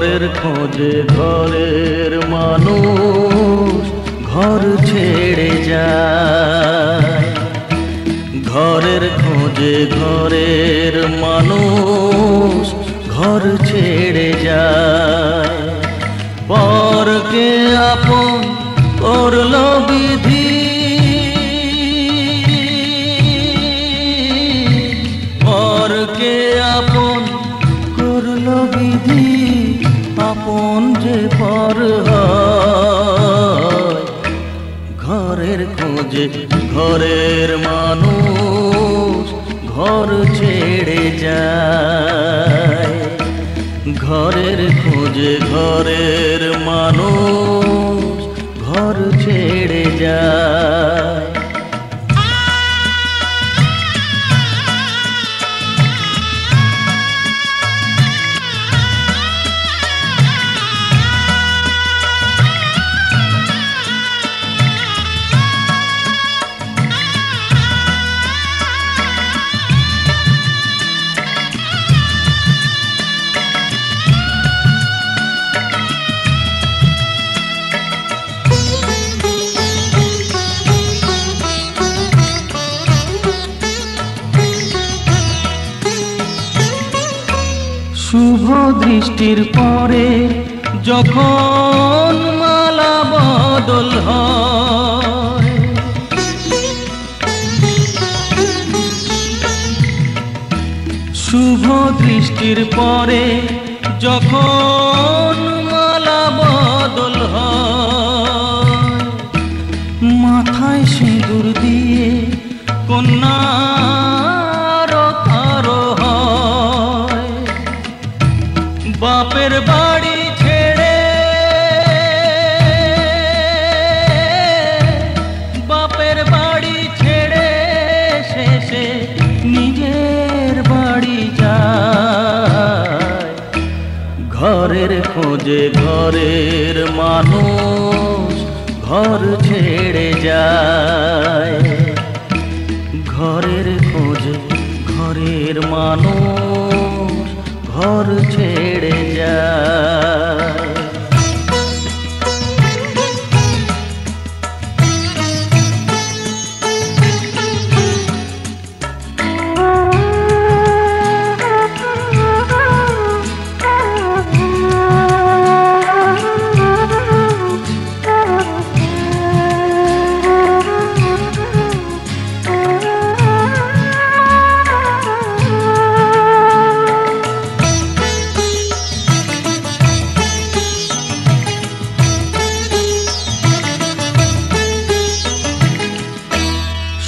ঘরের খোঁজে ঘরের মানুষ ঘর ছেড়ে যায়। ঘরের খোঁজে ঘরের মানুষ ঘর ছেড়ে যায়। পরকে আপন করলো বিধি, পরকে আপন করলো বিধি, আপন যে পর হয়। ঘরের খোঁজে ঘরের মানুষ ঘর ছেড়ে যায়। ঘরের খোঁজে ঘরের মানুষ ঘর ছেড়ে যায়। শুভ দৃষ্টির পরে যখন মালা বদল হয়, শুভ দৃষ্টির পরে যখন মালা বদল হয়, মাথায় সিঁদুর দিয়ে কন্যা বাপের বাড়ি ছেড়ে, বাপের বাড়ি ছেড়ে শেষে নিজের বাড়ি যায়। ঘরের খোঁজে ঘরের মানুষ ঘর ছেড়ে যায়। ঘরের খোঁজে ঘরের মানুষ ঘর ছেড়ে যায়।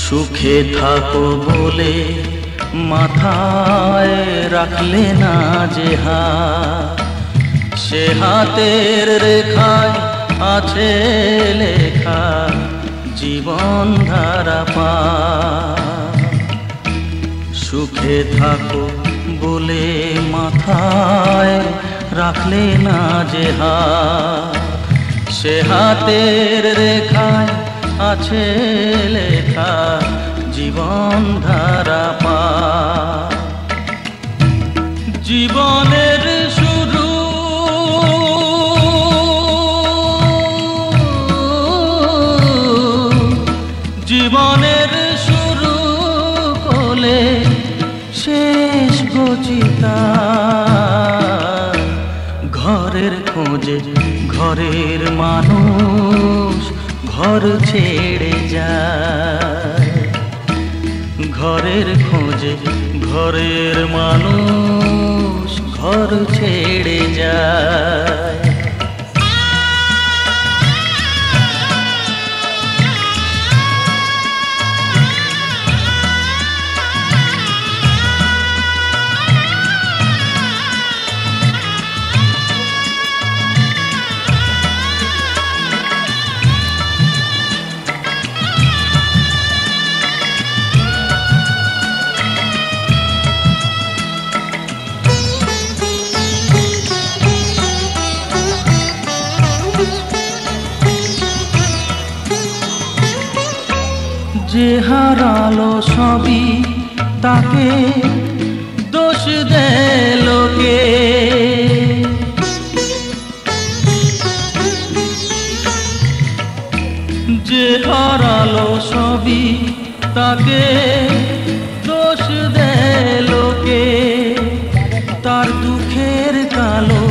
সুখে থাকো বলে মাথায় রাখলে না যে হাত, সে হাতের রেখায় আছে লেখা জীবন ধারা পা। সুখে থাকো বলে মাথায় রাখলে না যে হাত, সে হাতের রেখায় আছে লেখা জীবন ধারা পা। জীবনের শুরু জীবনের শুরু কোলে শেষ গচিতা। ঘরের খোঁজে ঘরের মানুষ ঘর ছেড়ে যায়। ঘরের খোঁজে ঘরের মানুষ ঘর ছেড়ে যায়। যে হারালো সবই তাকে দোষ দেয় লোকে, যে হারালো সবই তাকে দোষ দেয় লোকে, তার দুঃখের কালো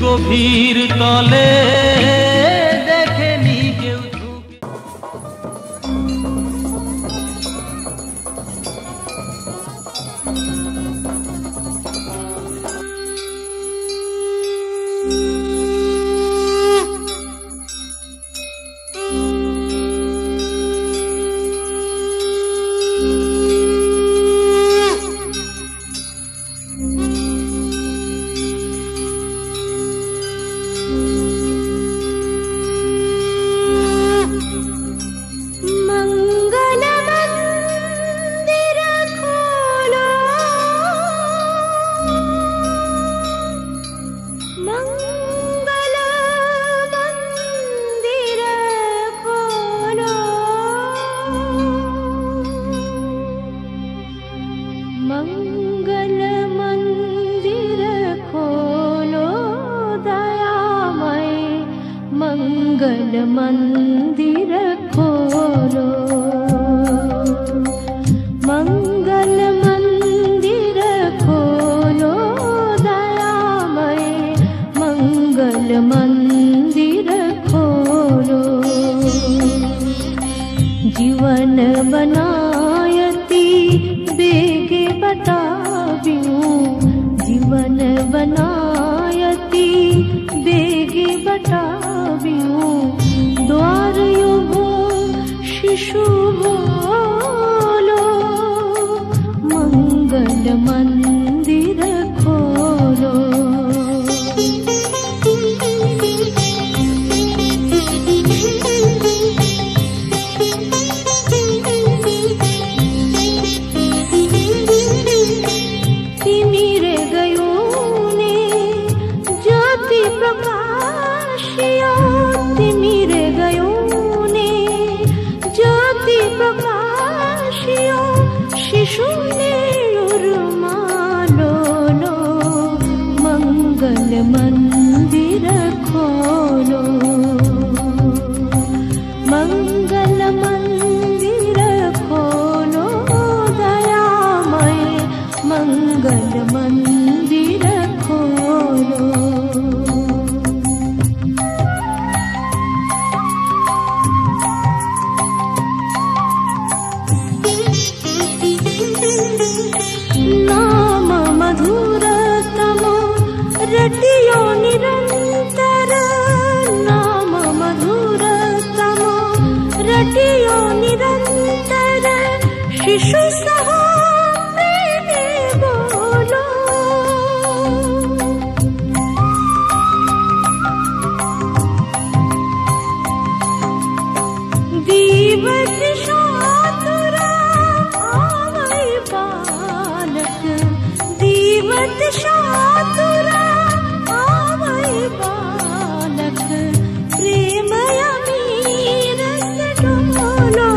গভীর তলে দেখেনি কেউ ঝুঁকে। मंगल मंदिर खोलो, मंगल मंदिर खोलो दयामय, मंगल मंदिर खोलो। जीवन बनायती बेगे बताबियूं, जीवन बनायती बेगे बताबियूं। द्वार युगो शिशु बोलो, मंगल मंदिर खोलो। तिमिरे गयो ने ज्योति प्रकाशियो, तिमिरे गयो ने ज्योति प्रकाशियो। शिशु ने उर्मालो लो, मंगल मंदिर खोलो, मंगल मंदिर खोलो दयामय, मंगल मंदिर खोलो। नाम मधुरतमो रटियो निरंतर, नाम मधुरतमो रटियो निरंतर। शिशु सहो प्रेमे बोलो, दीवत शातुरा आवै बालक, दीवत शातुरा आवै बालक। प्रेम अमीर से डोलो,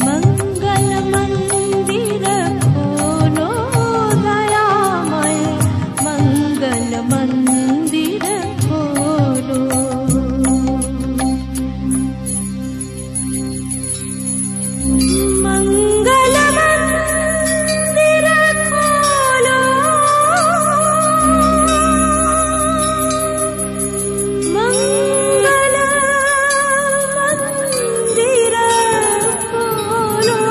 मंगल मंदिर खोलो दयामय, मंगल मंदिर खोलो। मंगल मंदिर खोलो, मंगल मंदिर खोलो।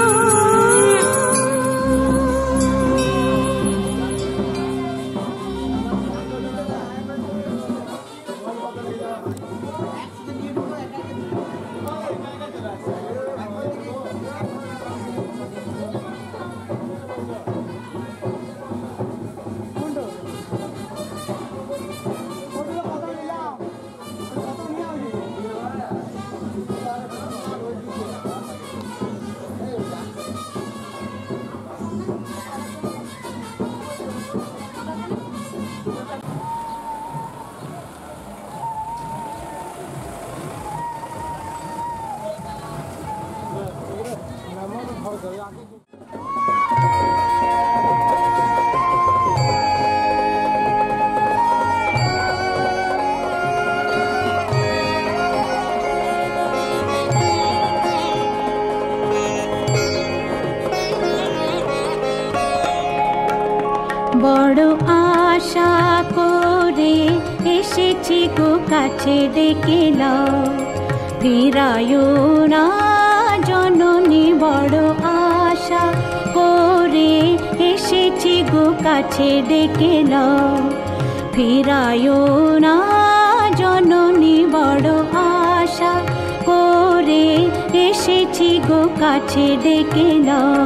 বড় আশা করে এসেছি গো কাছে ডেকে নাও, ফিরায়ো না জননী বড় আশা করে এসেছি গো কাছে ডেকে নাও, ফিরায়ো না জননী বড় আশা করে এসেছি গো কাছে ডেকে নাও।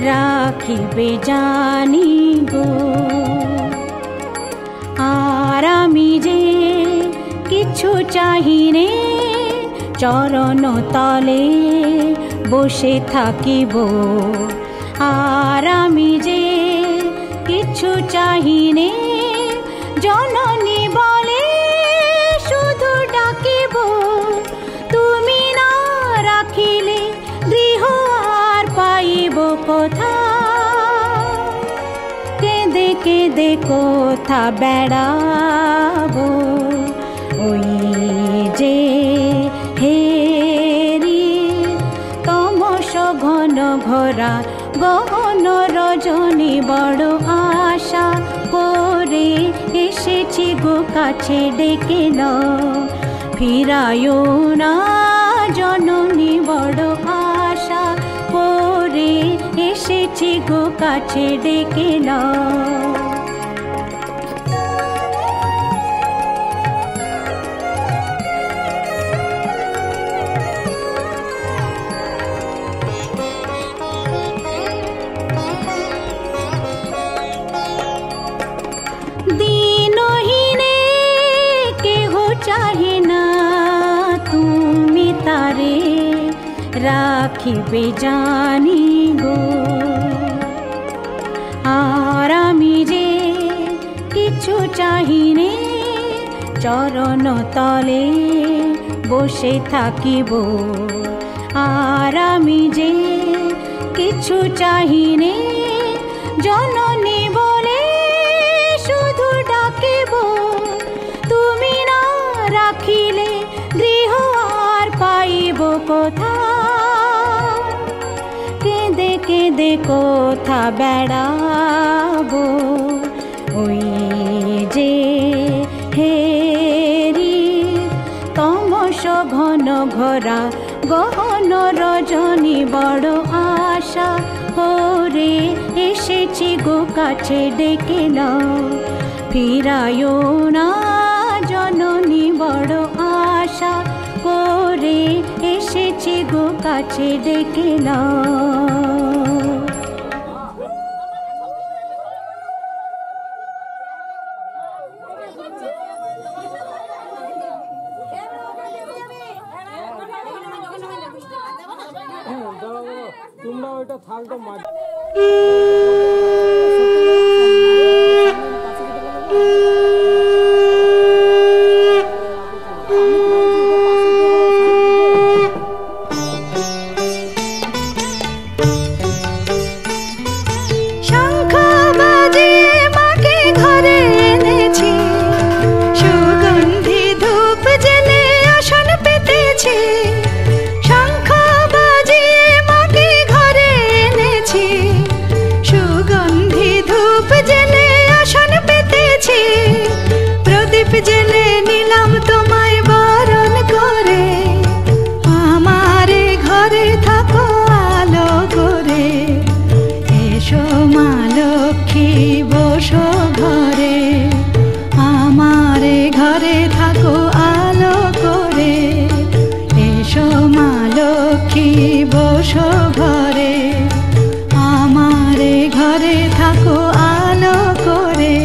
রাখিবে জানি গো, আর আমি যে কিছু চাহিনে চরণ তলে বসে থাকিব, আর আমি যে কিছু চাহিনে জননী বলে শুধু ডাকিব, তুমি না রাখিলে গৃহ আর পাইব কোথা, কেঁদে কেঁদে কোথা বেড়াবো, ওই যে হেরি তমস ঘন ঘোরা গহন রজনী বড় আশা করে এসেছি গো কাছে ডেকে নাও, ফিরায়ো না জননী বড় আশা করে এসেছি গো কাছে ডেকে নাও। দিনহীনে কেহ চাহে না তুমি তারে রাখিবে জানি গো, আর আমি যে কিছু চাহিনে চরণ তলে বসে থাকিব, আর আমি যে কিছু চাহিনে জননী বলে শুধু ডাকিব, তুমি না রাখিলে গৃহ আর পাইব কোথা, কেঁদে কেঁদে কোথা বেড়াবো, ওই যে হেরি তমস ঘন ঘোরা গহন রজনী বড় আশা করে এসেছি গো কাছে ডেকে নাও, ফিরায়ো না জননী বড় আশা করে এসেছি গো কাছে ডেকে নাও। তোমরা ওইটা থালটা মাঝ জেলে নিলাম তোমায় বরণ করে, আমারে ঘরে থাকো আলো করে, এসো মা লক্ষ্মী বসো ঘরে, আমারে ঘরে থাকো আলো করে, এসো মা লক্ষ্মী বসো ঘরে, আমারে ঘরে থাকো আলো করে।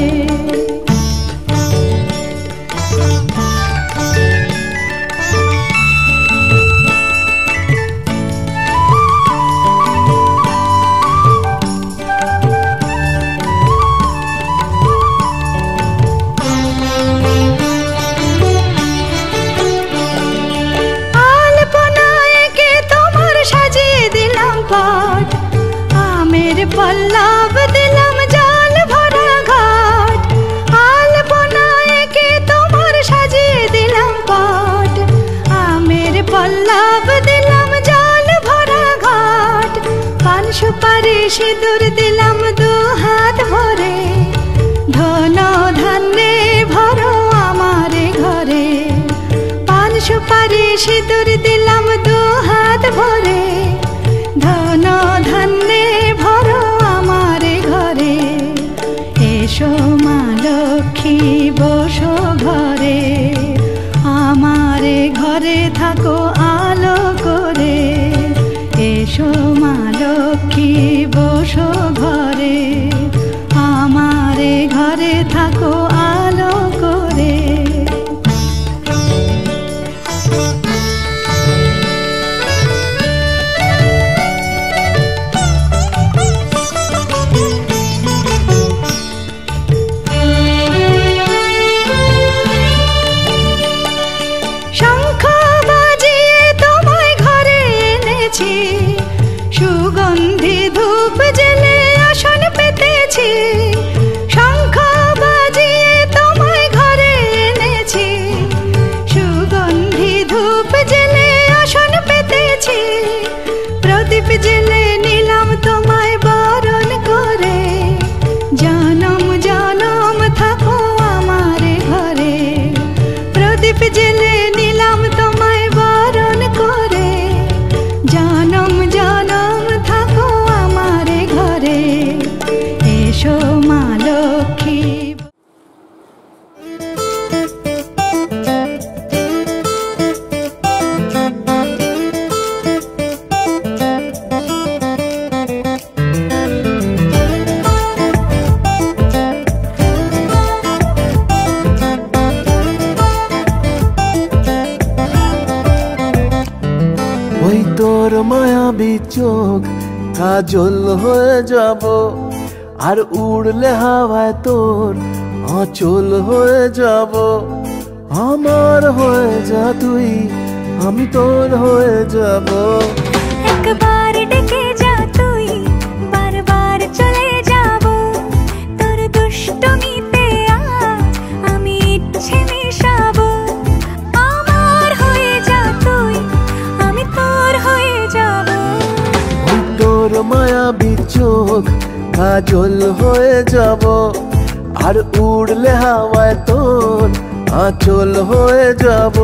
সিঁদুর দিলাম দু হাত ভরে, ধন ধান্যে ভরো আমারে ঘরে। পান সুপারি সিঁদুর দিলাম দু হাত ভরে, ধন ধান্যে ভরো আমারে ঘরে। এসো মা লক্ষ্মী বসো ঘরে, আমারে ঘরে থাকো আলো করে। এসো মা লক্ষ্মী বসো ঘরে, আমারে ঘরে থাকো আলো করে। শঙ্খ বাজিয়ে তোমায় ঘরে এনেছি, সুগন্ধি ধূপ জেলে আসন পেতেছি। শঙ্খ বাজিয়ে তোমায় ঘরে এনেছি, সুগন্ধি ধূপ জেলে আসন পেতেছি। প্রদীপ জেলে নিলাম তোমায় বরণ করে, জনম জনম থাকো আমারে ঘরে। প্রদীপ জেলে নিলাম তোমায় বরণ করে, জনম জনম থাকো আমারে ঘরে। এসো মা লক্ষ্মী। ওই তোর মায়াবী চোখ কাজল হয়ে যাব, আর উড়লে হাওয়ায় তোর আঁচল হয়ে যাব। আমার হয়ে যা তুই, আমি তোর হয়ে যাব। একবার ডেকে যা তুই, বারবার চলে যাব। তোর দুষ্টমিতে আজ আমি ইচ্ছে মিশাবো। আমার হয়ে যা তুই, আমি তোর হয়ে যাব। ওই তোর মায়াবী চোখ কাজল হয়ে যাব, আর উড়লে হাওয়ায় তোর আঁচল হয়ে যাব।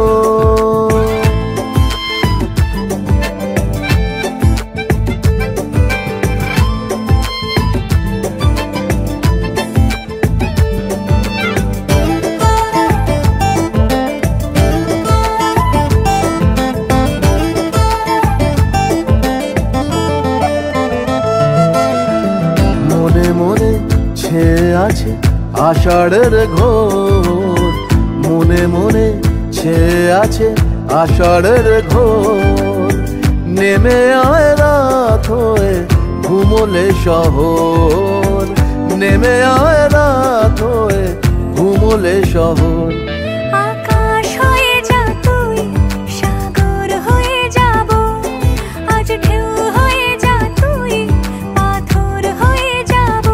মনে মনে ছেয়ে আছে আষাঢ়ের ঘোর, মনে মনে ছেয়ে আছে আষাঢ়ের ঘোর। নেমে আয় রাত হয়ে ঘুমোলে শহর, নেমে আয় রাত হয়ে ঘুমোলে শহর। আকাশ হয়ে যা তুই, সাগর হয়ে যাব। আজ ঢেউ হয়ে যা তুই, পাথর হয়ে যাব।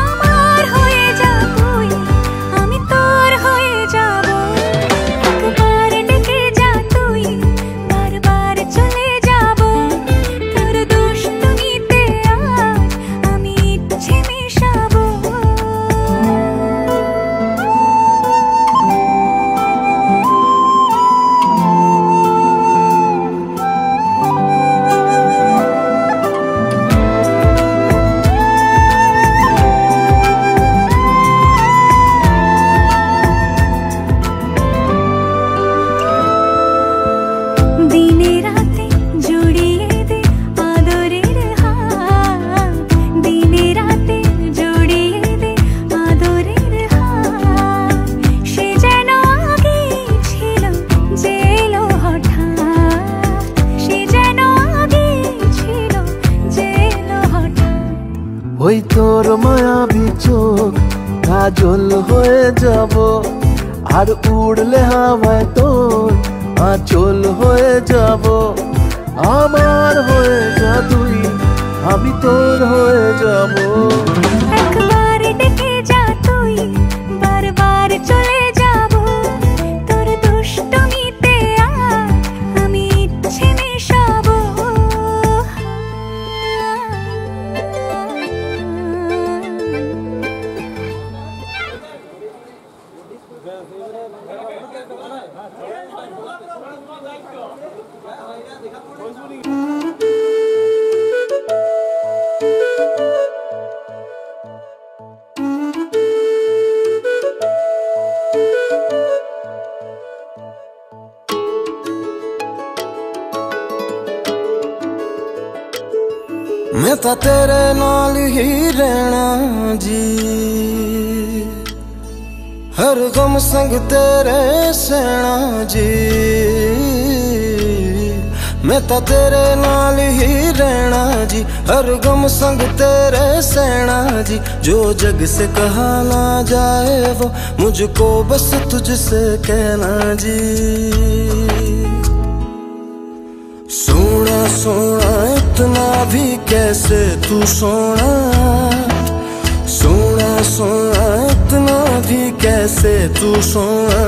আমার হয়ে যা তুই, আমি তোর হয়ে যাব। একবার ডেকে যা তুই, বারবার চলে যাব। তোর দুষ্টমিতে আজ আমি ইচ্ছে মিশাবো। দিনে রাতে জড়িয়ে দে আদরের হাত, দিনে রাতে জড়িয়ে দে আদরের হাত। সে যেন আগে ছিল যে এলো হঠাৎ, সে যেন আগে ছিল যে এলো হঠাৎ। ওই তোর মায়াবী চোখ কাজল হয়ে যাব, আর উড়লে হাওয়ায় তোর আঁচল হয়ে যাব। আমার হয়ে যা তুই, আমি তোর হয়ে যাব। একবার ডেকে যা তুই, বারবার চলে যাব। তোর দুষ্টমিতে আজ আমি ইচ্ছে মিশাবো। मैं तो तेरे नाल ही रहना जी, हर गम संग तेरे सहना जी। मैं तो तेरे नाल ही रहना जी, हर गम संग तेरे सहना जी। जो जग से कहा ना जाए वो मुझको बस तुझसे कहना जी। सोना सोना इतना भी कैसे तू सोना, सोना सोना इतना भी कैसे तू सोना।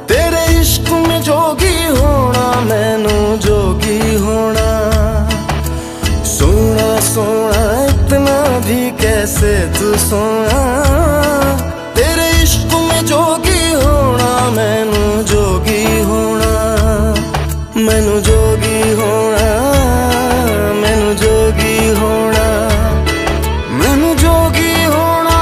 तेरे इश्क में जोगी होना मैनू जोगी होना। सोना सोना इतना भी कैसे तू सोना। तेरे इश्क में जोगी होना मैनू जोगी होना। मैनू जोगी होना, मैनू जोगी होना, मैनू जोगी होना।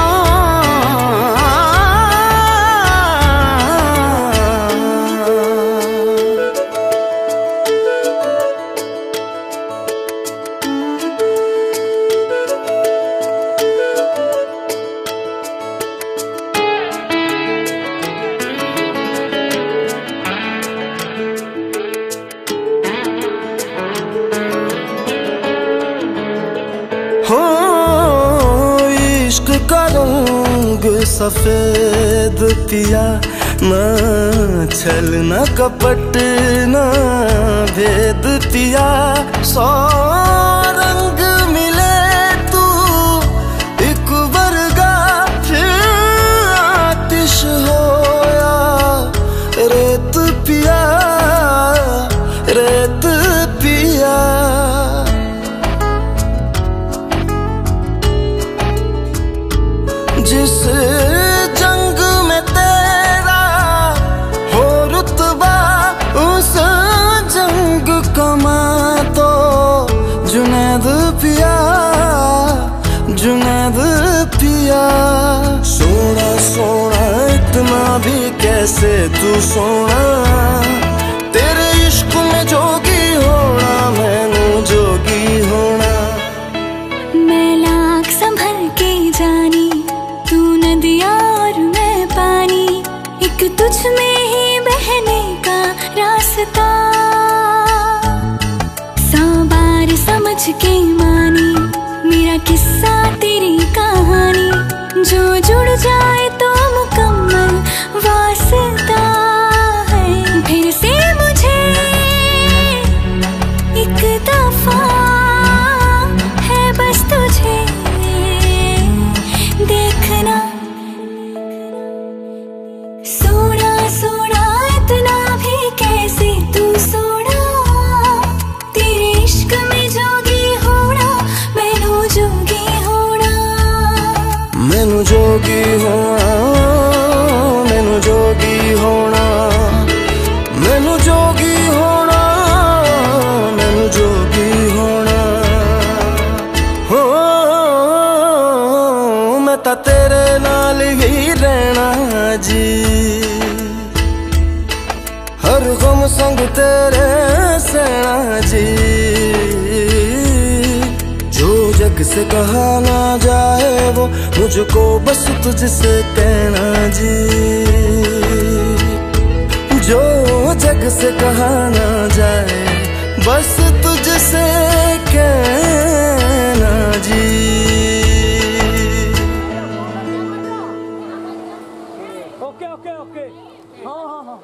हो इश्क का रंग सफेद पिया, ना छल ना कपट ना भेद पिया। सौ रंग मिले तू एक वर्गा, फिर आतिश होया रेत पिया, रेत पिया। जिस जंग में तेरा हो रुतबा, उस जंग कमा तो जुनैद पिया, जुनैद पिया। सोना सोना इतना भी कैसे तू सोना। तेरे इश्क में जोगी होना मैनू जोगी होना। मैं लाख संभल के जानी, तू नदिया और मैं पानी। एक तुझ में ही बहने का रास्ता, 100 बार समझ के मानी मेरा किस्सा तेरी कहानी। जो जुड़ जाए तो मुकम्मल वास्ता है। फिर से मुझे एक दफा है बस तुझे देखना। सोना सोना इतना भी कैसे तू सोना। तेरे इश्क में जोगी होना मैनू जोगी होना। मैनू जोगी होना, मैनू जोगी होना, मैनू जोगी होना, मैनू जोगी होना। हो मैं तो तेरे नाल ही रहना जी, हर गम संग तेरे सहना जी। जो जग से कहा ना जाए वो मुझको बस तुझसे कहना जी। जो जग से कहा ना जाए बस तुझसे कहना जी। ओके ओके ओके, हाँ हाँ हाँ।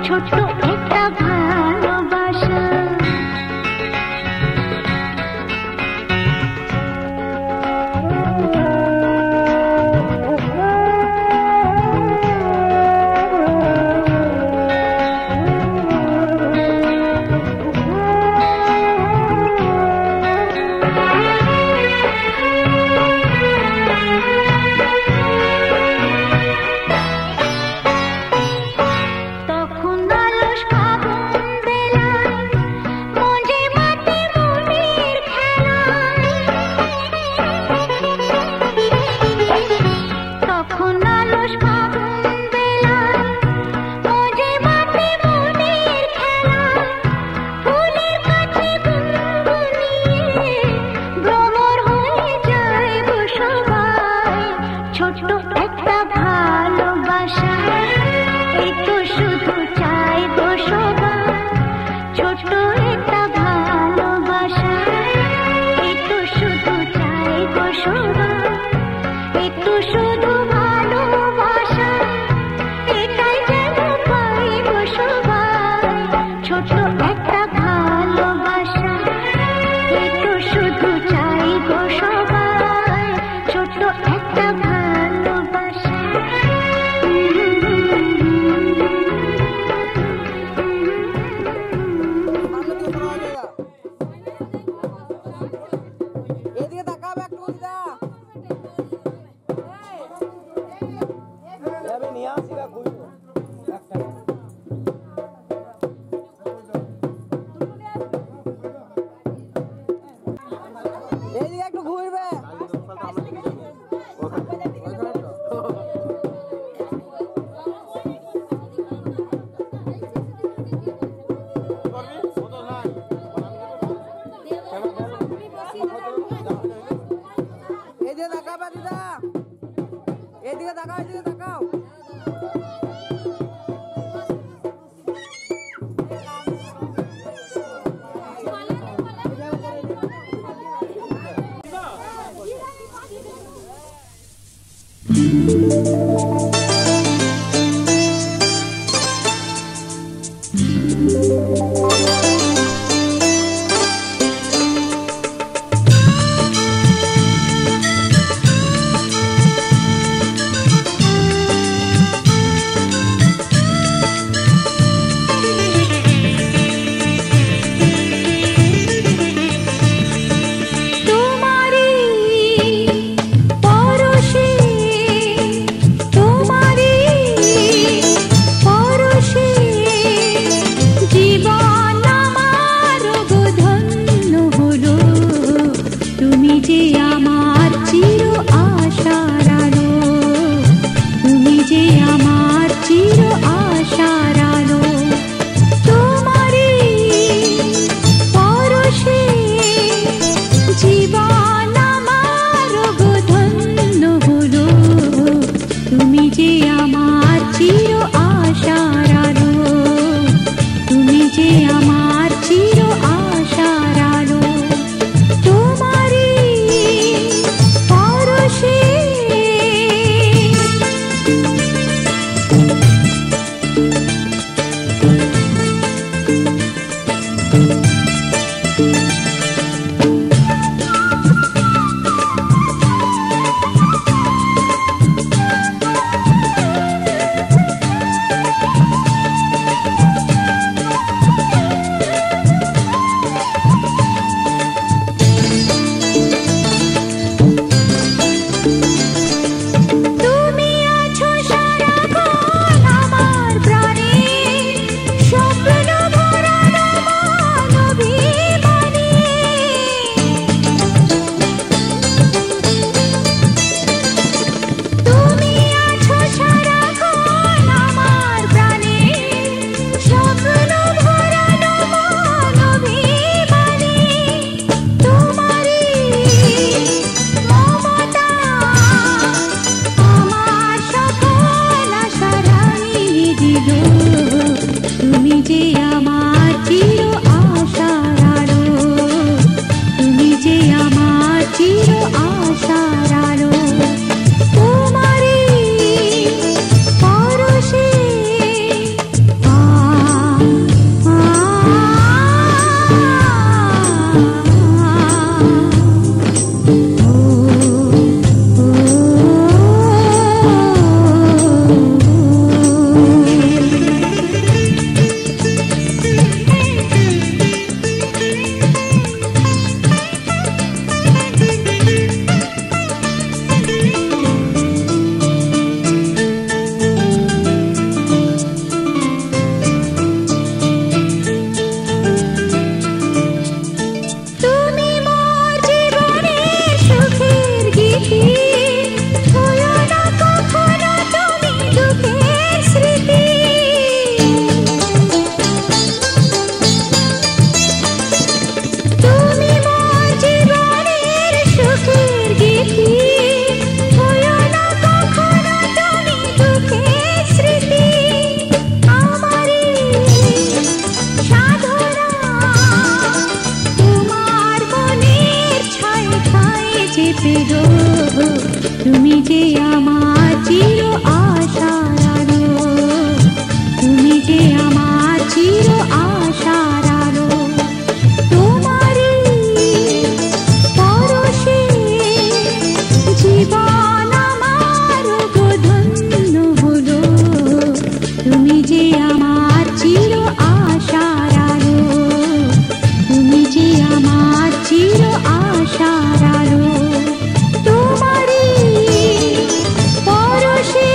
ছোট্ট একটা ভালোবাসা। তখন আলো যে আমার চির আশার আলো তোমারই পরশে জীবন আমার গো ধন্য হলো তুমি যে আমার চির আশার আলো তুমি যে আমার চির আশার আলো তোমারই পরশে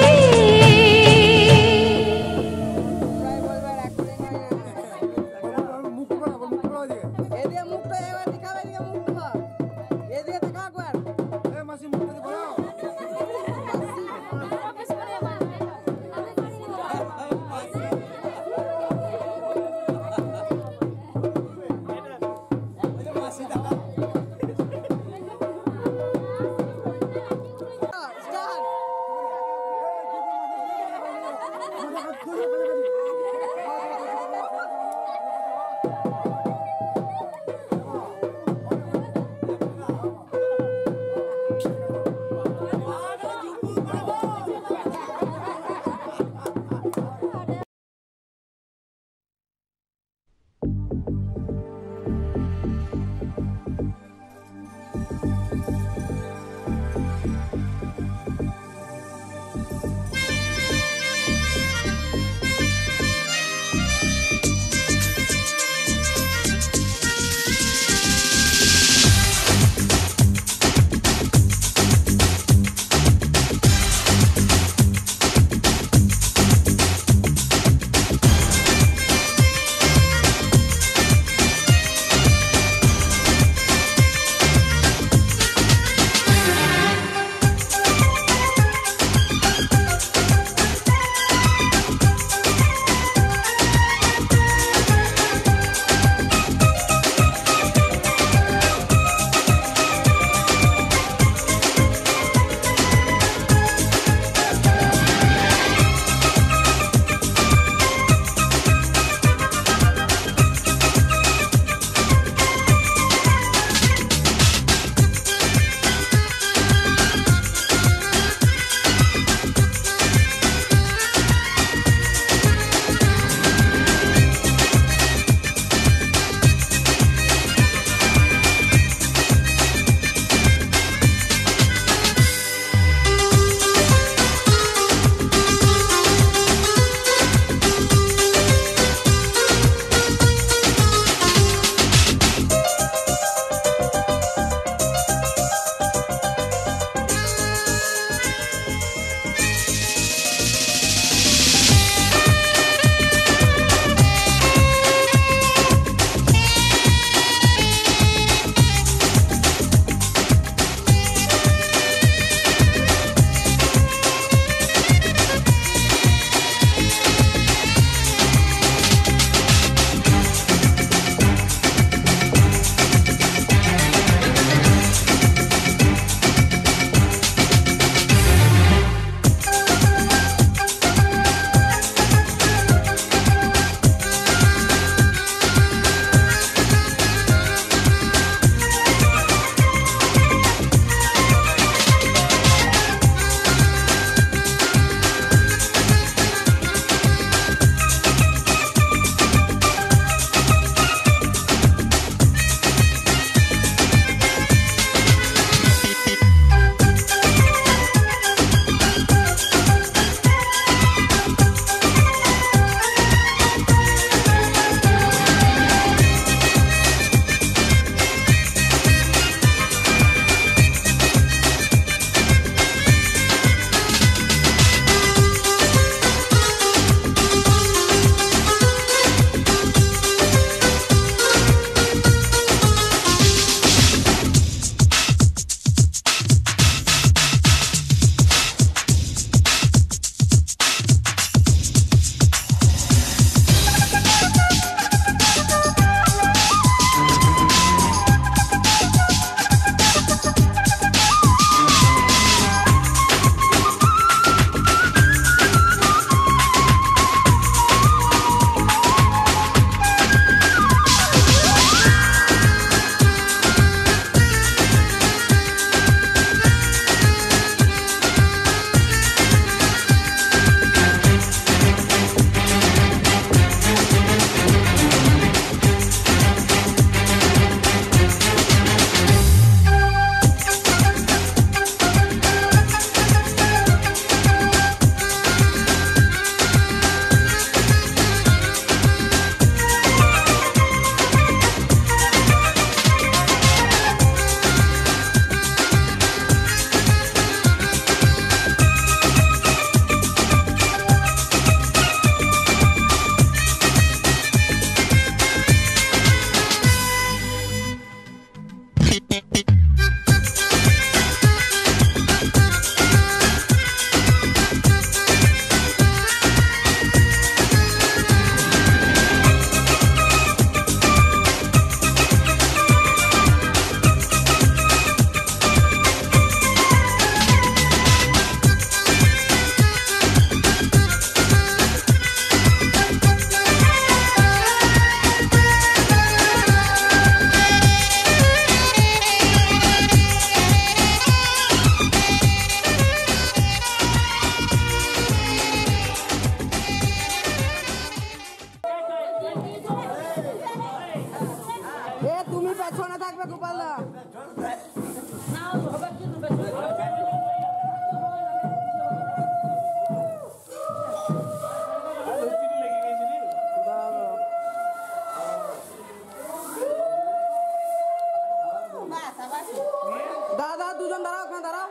দাদা দুজন দাঁড়াও, ওখানে দাঁড়াও,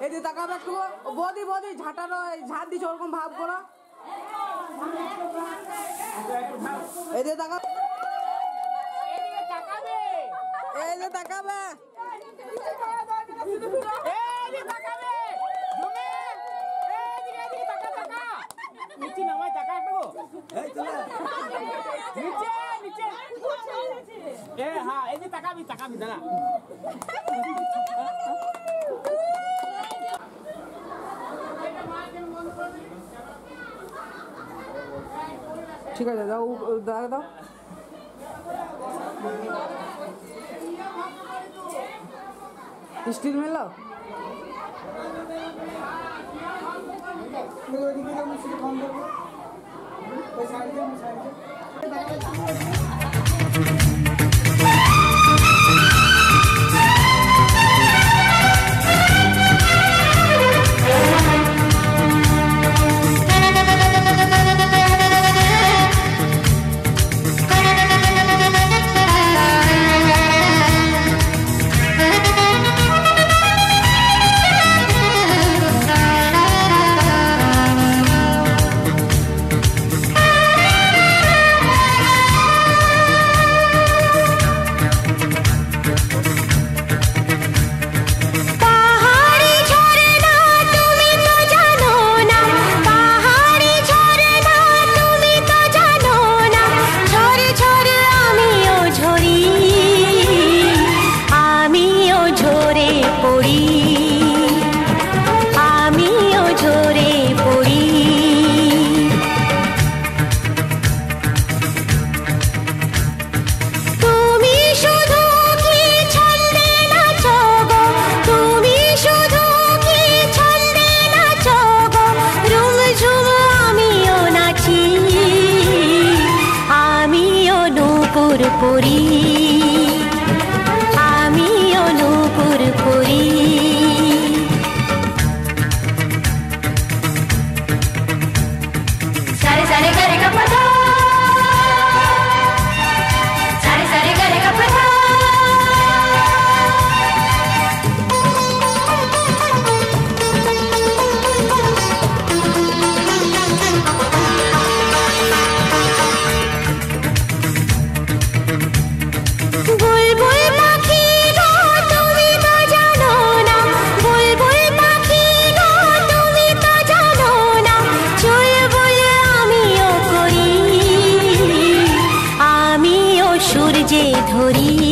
এদিকে তাকাবে একটু। বদি বদি ঝাঁটার ঝাঁট দিচ্ছে ওরকম ভাব করো, এদিকে তাকাও, এদিকে তাকাবে, ঠিক আছে দাও, দাও দাও। স্টিল মেলো পুরি, আমি অনুপুর পুরি। সারে সারে গারে কা পধা, সারে সারে গারে কা পধা। সূর্যে ধরি